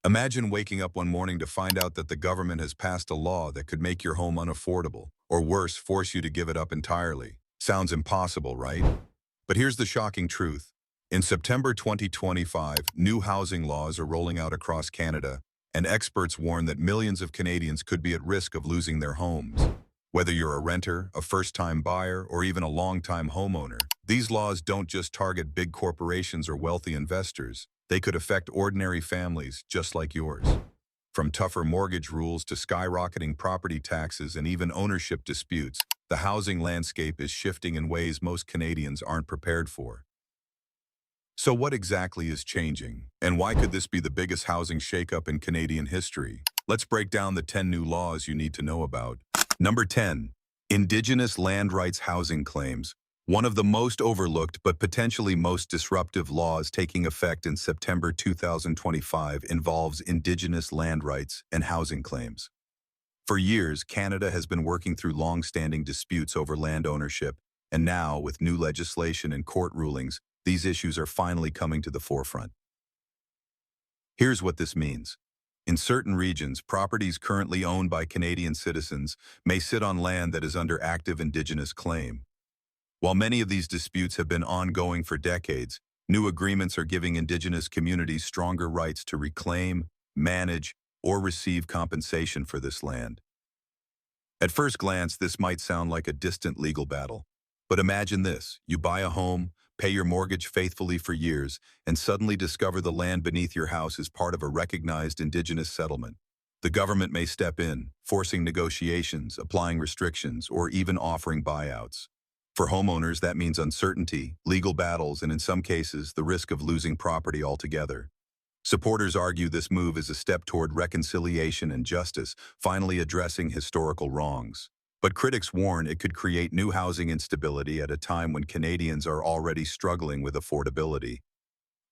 Imagine waking up one morning to find out that the government has passed a law that could make your home unaffordable, or worse, force you to give it up entirely. Sounds impossible, right? But here's the shocking truth. In September 2025, new housing laws are rolling out across Canada, and experts warn that millions of Canadians could be at risk of losing their homes. Whether you're a renter, a first-time buyer, or even a long-time homeowner, these laws don't just target big corporations or wealthy investors. They could affect ordinary families just like yours. From tougher mortgage rules to skyrocketing property taxes and even ownership disputes, the housing landscape is shifting in ways most Canadians aren't prepared for. So what exactly is changing? And why could this be the biggest housing shakeup in Canadian history? Let's break down the 10 new laws you need to know about. Number 10. Indigenous land rights housing claims. One of the most overlooked but potentially most disruptive laws taking effect in September 2025 involves Indigenous land rights and housing claims. For years, Canada has been working through long-standing disputes over land ownership, and now, with new legislation and court rulings, these issues are finally coming to the forefront. Here's what this means. In certain regions, properties currently owned by Canadian citizens may sit on land that is under active Indigenous claim. While many of these disputes have been ongoing for decades, new agreements are giving Indigenous communities stronger rights to reclaim, manage, or receive compensation for this land. At first glance, this might sound like a distant legal battle. But imagine this: you buy a home, pay your mortgage faithfully for years, and suddenly discover the land beneath your house is part of a recognized Indigenous settlement. The government may step in, forcing negotiations, applying restrictions, or even offering buyouts. For homeowners, that means uncertainty, legal battles, and in some cases, the risk of losing property altogether. Supporters argue this move is a step toward reconciliation and justice, finally addressing historical wrongs. But critics warn it could create new housing instability at a time when Canadians are already struggling with affordability.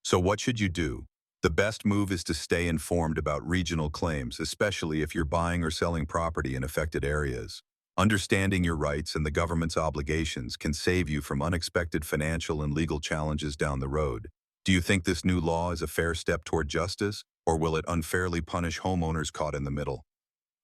So what should you do? The best move is to stay informed about regional claims, especially if you're buying or selling property in affected areas. Understanding your rights and the government's obligations can save you from unexpected financial and legal challenges down the road. Do you think this new law is a fair step toward justice, or will it unfairly punish homeowners caught in the middle?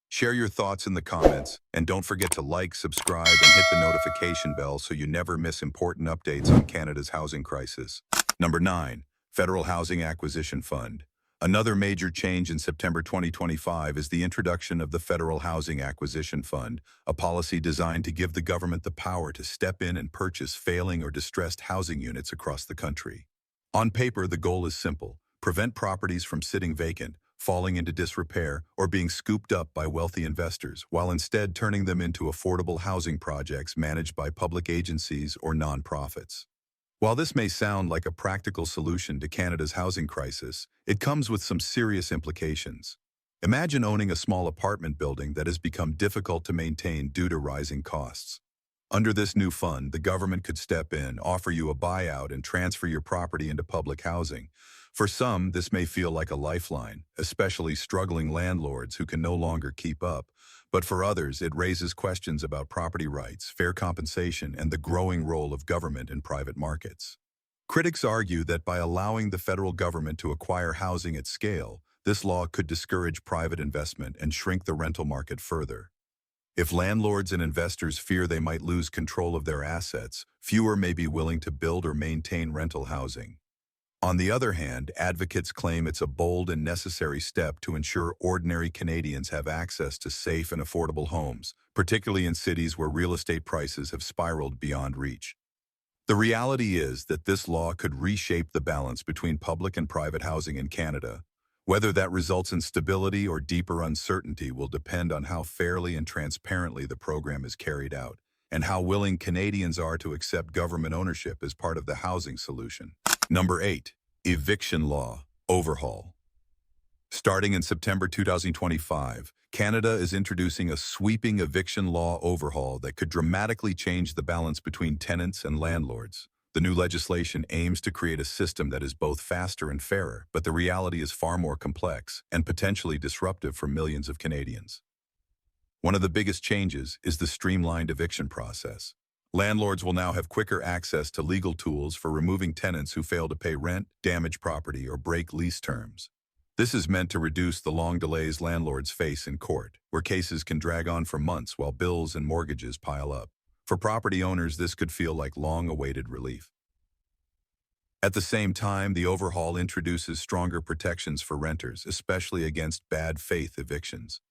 Share your thoughts in the comments, and don't forget to like, subscribe, and hit the notification bell so you never miss important updates on Canada's housing crisis. Number 9. Federal Housing Acquisition Fund. Another major change in September 2025 is the introduction of the Federal Housing Acquisition Fund, a policy designed to give the government the power to step in and purchase failing or distressed housing units across the country. On paper, the goal is simple: prevent properties from sitting vacant, falling into disrepair, or being scooped up by wealthy investors, while instead turning them into affordable housing projects managed by public agencies or nonprofits. While this may sound like a practical solution to Canada's housing crisis, it comes with some serious implications. Imagine owning a small apartment building that has become difficult to maintain due to rising costs. Under this new fund, the government could step in, offer you a buyout, and transfer your property into public housing. For some, this may feel like a lifeline, especially struggling landlords who can no longer keep up. But for others, it raises questions about property rights, fair compensation, and the growing role of government in private markets. Critics argue that by allowing the federal government to acquire housing at scale, this law could discourage private investment and shrink the rental market further. If landlords and investors fear they might lose control of their assets, fewer may be willing to build or maintain rental housing. On the other hand, advocates claim it's a bold and necessary step to ensure ordinary Canadians have access to safe and affordable homes, particularly in cities where real estate prices have spiraled beyond reach. The reality is that this law could reshape the balance between public and private housing in Canada. Whether that results in stability or deeper uncertainty will depend on how fairly and transparently the program is carried out, and how willing Canadians are to accept government ownership as part of the housing solution. Number 8. Eviction Law Overhaul. Starting in September 2025, Canada is introducing a sweeping eviction law overhaul that could dramatically change the balance between tenants and landlords. The new legislation aims to create a system that is both faster and fairer, but the reality is far more complex and potentially disruptive for millions of Canadians. One of the biggest changes is the streamlined eviction process. Landlords will now have quicker access to legal tools for removing tenants who fail to pay rent, damage property, or break lease terms. This is meant to reduce the long delays landlords face in court, where cases can drag on for months while bills and mortgages pile up. For property owners, this could feel like long-awaited relief. At the same time, the overhaul introduces stronger protections for renters, especially against bad faith evictions.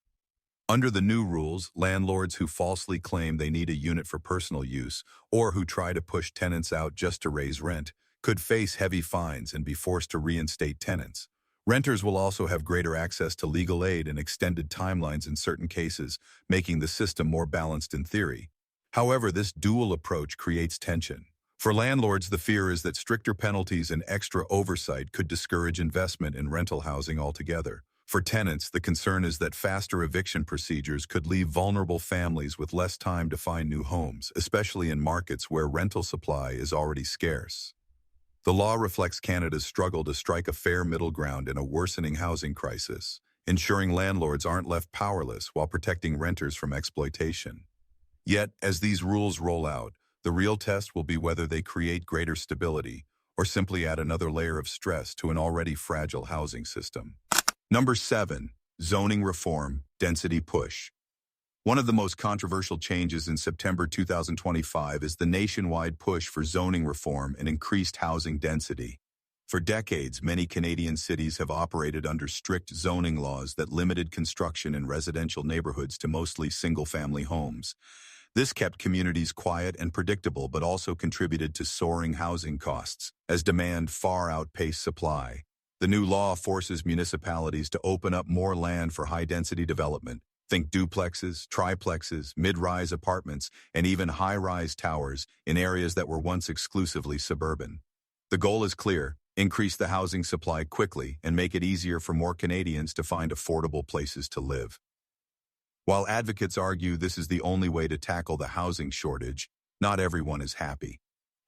Under the new rules, landlords who falsely claim they need a unit for personal use or who try to push tenants out just to raise rent could face heavy fines and be forced to reinstate tenants. Renters will also have greater access to legal aid and extended timelines in certain cases, making the system more balanced in theory. However, this dual approach creates tension. For landlords, the fear is that stricter penalties and extra oversight could discourage investment in rental housing altogether. For tenants, the concern is that faster eviction procedures could leave vulnerable families with less time to find new homes, especially in markets where rental supply is already scarce. The law reflects Canada's struggle to strike a fair middle ground in a worsening housing crisis, ensuring landlords aren't left powerless while protecting renters from exploitation. Yet, as these rules roll out, the real test will be whether they create greater stability or simply add another layer of stress to an already fragile housing system. Number 7. Zoning reform, density push. One of the most controversial changes in September 2025 is the nationwide push for zoning reform and increased housing density. For decades, many Canadian cities have operated under strict zoning laws that limited construction in residential neighborhoods to mostly single-family homes. This kept communities quiet and predictable, but also contributed to soaring housing costs, as demand far outpaced supply. The new law forces municipalities to open up more land for high-density development. Think duplexes, triplexes, mid-rise apartments, and even high-rise towers in areas that were once exclusively suburban. The goal is clear: increase the housing supply quickly and make it easier for more Canadians to find affordable places to live. While advocates argue this is the only way to tackle the housing shortage, not everyone is happy.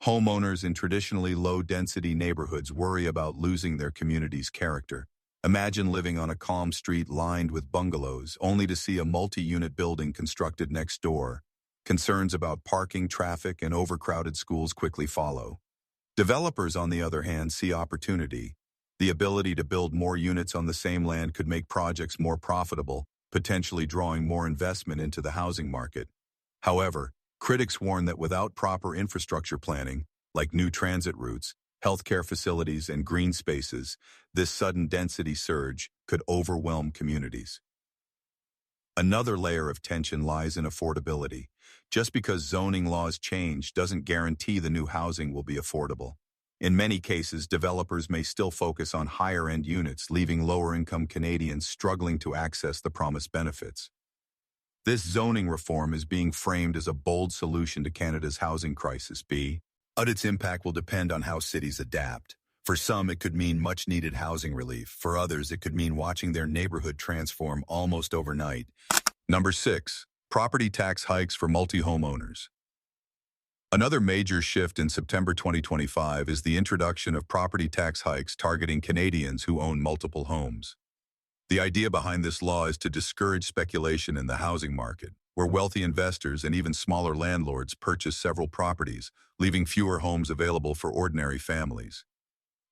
Homeowners in traditionally low-density neighborhoods worry about losing their community's character. Imagine living on a calm street lined with bungalows, only to see a multi-unit building constructed next door. Concerns about parking, traffic, and overcrowded schools quickly follow. Developers, on the other hand, see opportunity. The ability to build more units on the same land could make projects more profitable, potentially drawing more investment into the housing market. However, critics warn that without proper infrastructure planning, like new transit routes, healthcare facilities, and green spaces, this sudden density surge could overwhelm communities. Another layer of tension lies in affordability. Just because zoning laws change doesn't guarantee the new housing will be affordable. In many cases, developers may still focus on higher-end units, leaving lower-income Canadians struggling to access the promised benefits. This zoning reform is being framed as a bold solution to Canada's housing crisis, but its impact will depend on how cities adapt. For some, it could mean much-needed housing relief. For others, it could mean watching their neighborhood transform almost overnight. Number 6. Property tax hikes for multi-homeowners. Another major shift in September 2025 is the introduction of property tax hikes targeting Canadians who own multiple homes. The idea behind this law is to discourage speculation in the housing market, where wealthy investors and even smaller landlords purchase several properties, leaving fewer homes available for ordinary families.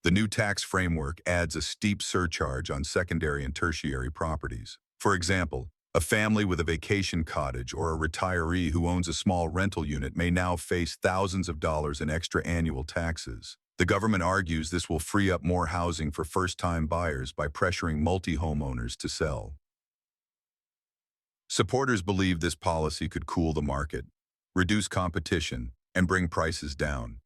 The new tax framework adds a steep surcharge on secondary and tertiary properties. For example, a family with a vacation cottage or a retiree who owns a small rental unit may now face thousands of dollars in extra annual taxes. The government argues this will free up more housing for first-time buyers by pressuring multi-homeowners to sell. Supporters believe this policy could cool the market, reduce competition, and bring prices down.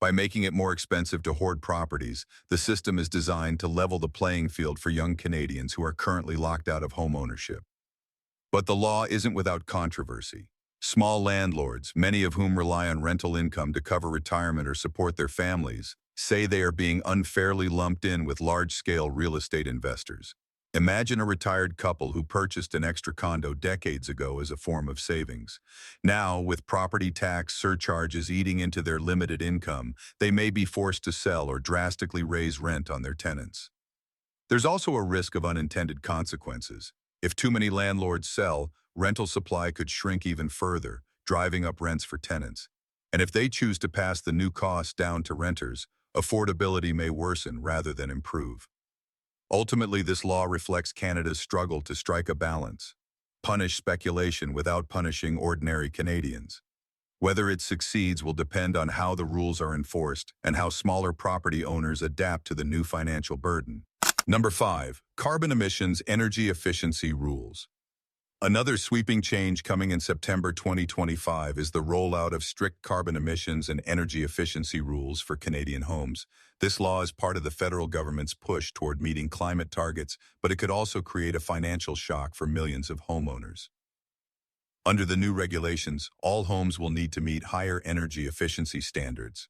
By making it more expensive to hoard properties, the system is designed to level the playing field for young Canadians who are currently locked out of homeownership. But the law isn't without controversy. Small landlords, many of whom rely on rental income to cover retirement or support their families, say they are being unfairly lumped in with large-scale real estate investors. Imagine a retired couple who purchased an extra condo decades ago as a form of savings. Now, with property tax surcharges eating into their limited income, they may be forced to sell or drastically raise rent on their tenants. There's also a risk of unintended consequences. If too many landlords sell, rental supply could shrink even further, driving up rents for tenants. And if they choose to pass the new costs down to renters, affordability may worsen rather than improve. Ultimately, this law reflects Canada's struggle to strike a balance, punish speculation without punishing ordinary Canadians. Whether it succeeds will depend on how the rules are enforced and how smaller property owners adapt to the new financial burden. Number 5. Carbon emissions energy efficiency rules. Another sweeping change coming in September 2025 is the rollout of strict carbon emissions and energy efficiency rules for Canadian homes. This law is part of the federal government's push toward meeting climate targets, but it could also create a financial shock for millions of homeowners. Under the new regulations, all homes will need to meet higher energy efficiency standards.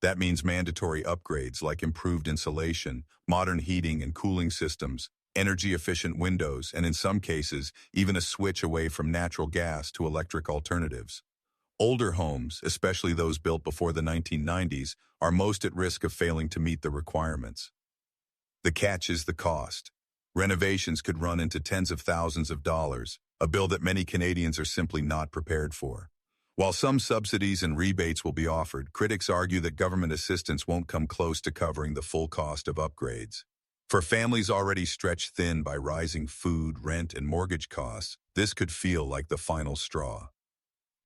That means mandatory upgrades like improved insulation, modern heating and cooling systems, energy-efficient windows, and in some cases, even a switch away from natural gas to electric alternatives. Older homes, especially those built before the 1990s, are most at risk of failing to meet the requirements. The catch is the cost. Renovations could run into tens of thousands of dollars, a bill that many Canadians are simply not prepared for. While some subsidies and rebates will be offered, critics argue that government assistance won't come close to covering the full cost of upgrades. For families already stretched thin by rising food, rent, and mortgage costs, this could feel like the final straw.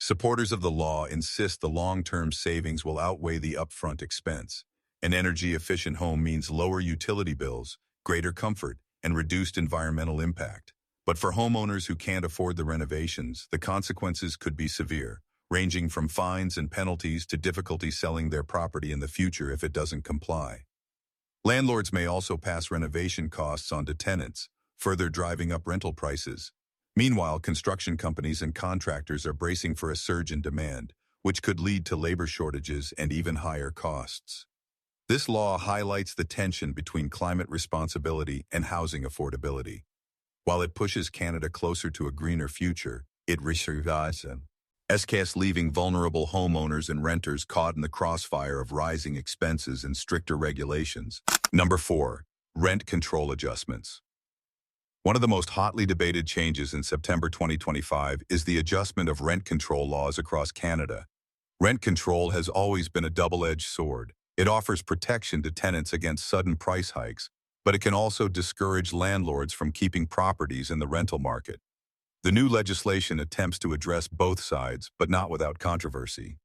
Supporters of the law insist the long-term savings will outweigh the upfront expense. An energy-efficient home means lower utility bills, greater comfort, and reduced environmental impact. But for homeowners who can't afford the renovations, the consequences could be severe, ranging from fines and penalties to difficulty selling their property in the future if it doesn't comply. Landlords may also pass renovation costs on to tenants, further driving up rental prices. Meanwhile, construction companies and contractors are bracing for a surge in demand, which could lead to labor shortages and even higher costs. This law highlights the tension between climate responsibility and housing affordability. While it pushes Canada closer to a greener future, it risks leaving vulnerable homeowners and renters caught in the crossfire of rising expenses and stricter regulations. Number 4. Rent control adjustments. One of the most hotly debated changes in September 2025 is the adjustment of rent control laws across Canada. Rent control has always been a double-edged sword. It offers protection to tenants against sudden price hikes, but it can also discourage landlords from keeping properties in the rental market. The new legislation attempts to address both sides, but not without controversy.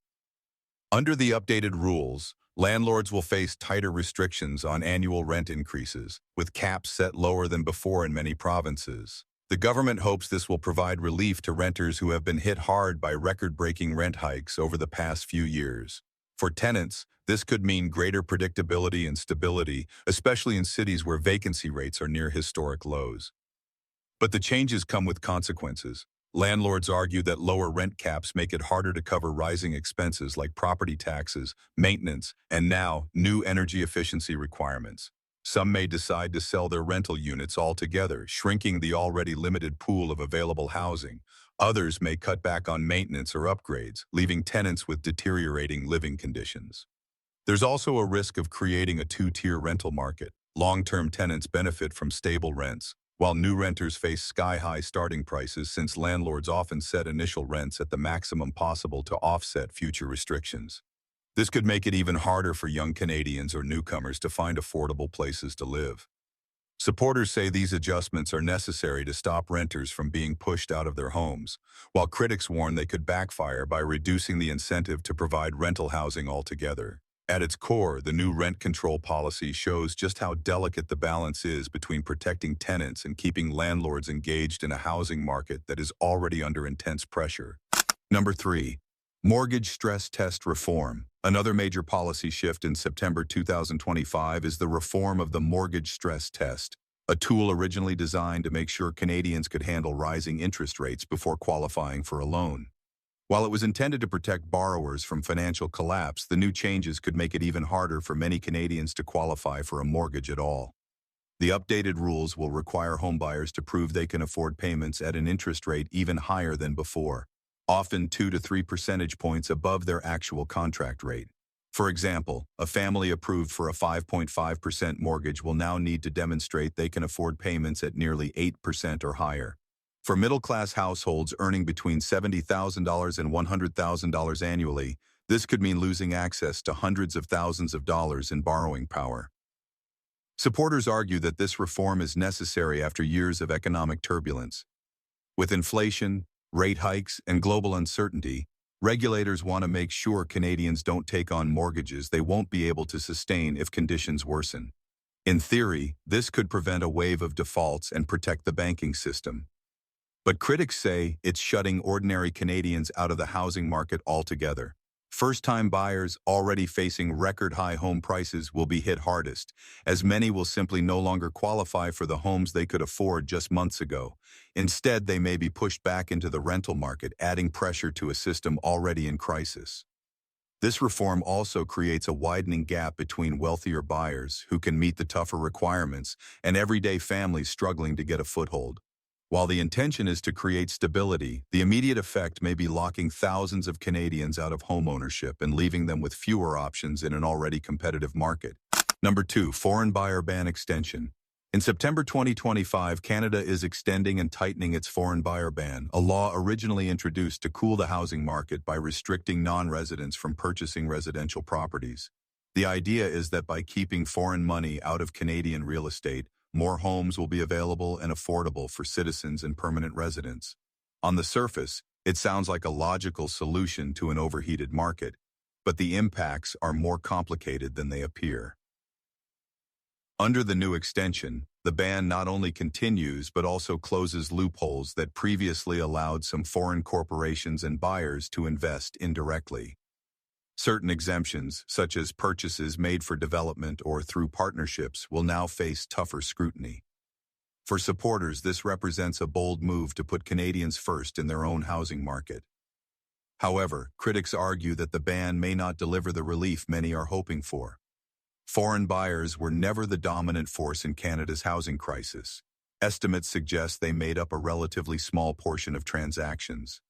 Under the updated rules, landlords will face tighter restrictions on annual rent increases, with caps set lower than before in many provinces. The government hopes this will provide relief to renters who have been hit hard by record-breaking rent hikes over the past few years. For tenants, this could mean greater predictability and stability, especially in cities where vacancy rates are near historic lows. But the changes come with consequences. Landlords argue that lower rent caps make it harder to cover rising expenses like property taxes, maintenance, and now, new energy efficiency requirements. Some may decide to sell their rental units altogether, shrinking the already limited pool of available housing. Others may cut back on maintenance or upgrades, leaving tenants with deteriorating living conditions. There's also a risk of creating a two-tier rental market. Long-term tenants benefit from stable rents, while new renters face sky-high starting prices since landlords often set initial rents at the maximum possible to offset future restrictions. This could make it even harder for young Canadians or newcomers to find affordable places to live. Supporters say these adjustments are necessary to stop renters from being pushed out of their homes, while critics warn they could backfire by reducing the incentive to provide rental housing altogether. At its core, the new rent control policy shows just how delicate the balance is between protecting tenants and keeping landlords engaged in a housing market that is already under intense pressure. Number 3. Mortgage stress test reform. Another major policy shift in September 2025 is the reform of the mortgage stress test, a tool originally designed to make sure Canadians could handle rising interest rates before qualifying for a loan. While it was intended to protect borrowers from financial collapse, the new changes could make it even harder for many Canadians to qualify for a mortgage at all. The updated rules will require homebuyers to prove they can afford payments at an interest rate even higher than before, often 2 to 3 percentage points above their actual contract rate. For example, a family approved for a 5.5% mortgage will now need to demonstrate they can afford payments at nearly 8% or higher. For middle-class households earning between $70,000 and $100,000 annually, this could mean losing access to hundreds of thousands of dollars in borrowing power. Supporters argue that this reform is necessary after years of economic turbulence. With inflation, rate hikes, and global uncertainty, regulators want to make sure Canadians don't take on mortgages they won't be able to sustain if conditions worsen. In theory, this could prevent a wave of defaults and protect the banking system. But critics say it's shutting ordinary Canadians out of the housing market altogether. First-time buyers already facing record-high home prices will be hit hardest, as many will simply no longer qualify for the homes they could afford just months ago. Instead, they may be pushed back into the rental market, adding pressure to a system already in crisis. This reform also creates a widening gap between wealthier buyers who can meet the tougher requirements and everyday families struggling to get a foothold. While the intention is to create stability, the immediate effect may be locking thousands of Canadians out of homeownership and leaving them with fewer options in an already competitive market. Number 2, foreign buyer ban extension. In September 2025, Canada is extending and tightening its foreign buyer ban, a law originally introduced to cool the housing market by restricting non-residents from purchasing residential properties. The idea is that by keeping foreign money out of Canadian real estate, more homes will be available and affordable for citizens and permanent residents. On the surface, it sounds like a logical solution to an overheated market, but the impacts are more complicated than they appear. Under the new extension, the ban not only continues but also closes loopholes that previously allowed some foreign corporations and buyers to invest indirectly. Certain exemptions, such as purchases made for development or through partnerships, will now face tougher scrutiny. For supporters, this represents a bold move to put Canadians first in their own housing market. However, critics argue that the ban may not deliver the relief many are hoping for. Foreign buyers were never the dominant force in Canada's housing crisis. Estimates suggest they made up a relatively small portion of transactions.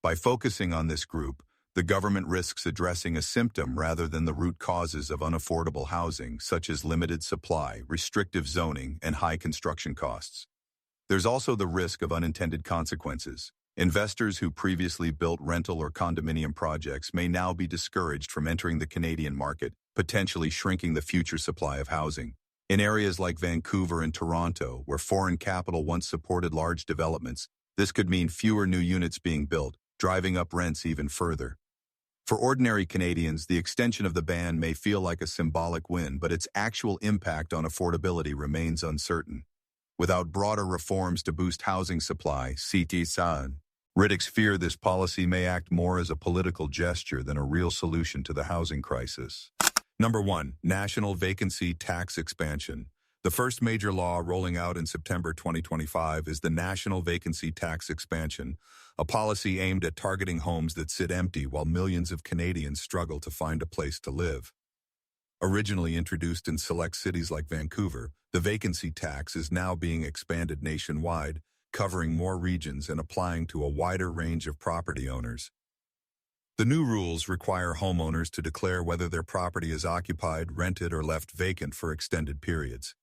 By focusing on this group, the government risks addressing a symptom rather than the root causes of unaffordable housing, such as limited supply, restrictive zoning, and high construction costs. There's also the risk of unintended consequences. Investors who previously built rental or condominium projects may now be discouraged from entering the Canadian market, potentially shrinking the future supply of housing. In areas like Vancouver and Toronto, where foreign capital once supported large developments, this could mean fewer new units being built, driving up rents even further. For ordinary Canadians, the extension of the ban may feel like a symbolic win, but its actual impact on affordability remains uncertain. Without broader reforms to boost housing supply, critics fear this policy may act more as a political gesture than a real solution to the housing crisis. Number 1, National Vacancy Tax expansion. The first major law rolling out in September 2025 is the National Vacancy Tax expansion, a policy aimed at targeting homes that sit empty while millions of Canadians struggle to find a place to live. Originally introduced in select cities like Vancouver, the vacancy tax is now being expanded nationwide, covering more regions and applying to a wider range of property owners. The new rules require homeowners to declare whether their property is occupied, rented, or left vacant for extended periods.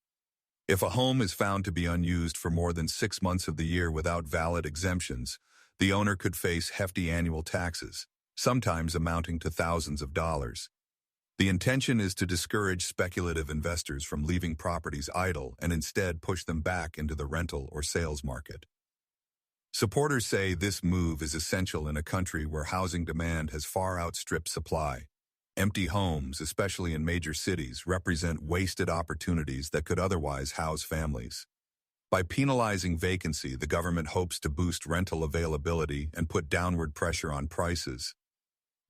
If a home is found to be unused for more than 6 months of the year without valid exemptions, the owner could face hefty annual taxes, sometimes amounting to thousands of dollars. The intention is to discourage speculative investors from leaving properties idle and instead push them back into the rental or sales market. Supporters say this move is essential in a country where housing demand has far outstripped supply. Empty homes, especially in major cities, represent wasted opportunities that could otherwise house families. By penalizing vacancy, the government hopes to boost rental availability and put downward pressure on prices.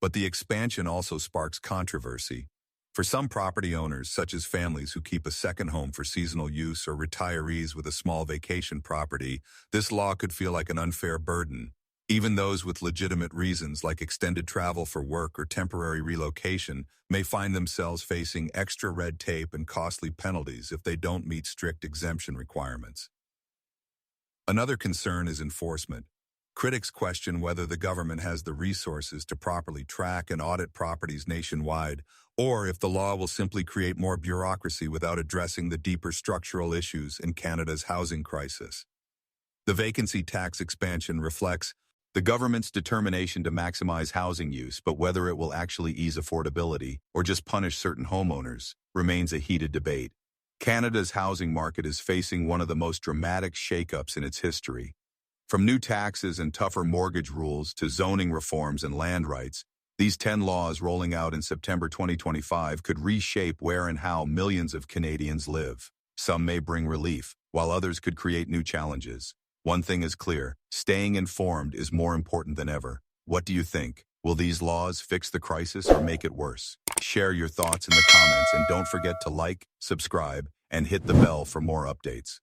But the expansion also sparks controversy. For some property owners, such as families who keep a second home for seasonal use or retirees with a small vacation property, this law could feel like an unfair burden. Even those with legitimate reasons like extended travel for work or temporary relocation may find themselves facing extra red tape and costly penalties if they don't meet strict exemption requirements. Another concern is enforcement. Critics question whether the government has the resources to properly track and audit properties nationwide, or if the law will simply create more bureaucracy without addressing the deeper structural issues in Canada's housing crisis. The vacancy tax expansion reflects the government's determination to maximize housing use, but whether it will actually ease affordability or just punish certain homeowners remains a heated debate. Canada's housing market is facing one of the most dramatic shakeups in its history. From new taxes and tougher mortgage rules to zoning reforms and land rights, these 10 laws rolling out in September 2025 could reshape where and how millions of Canadians live. Some may bring relief, while others could create new challenges. One thing is clear, staying informed is more important than ever. What do you think? Will these laws fix the crisis or make it worse? Share your thoughts in the comments and don't forget to like, subscribe, and hit the bell for more updates.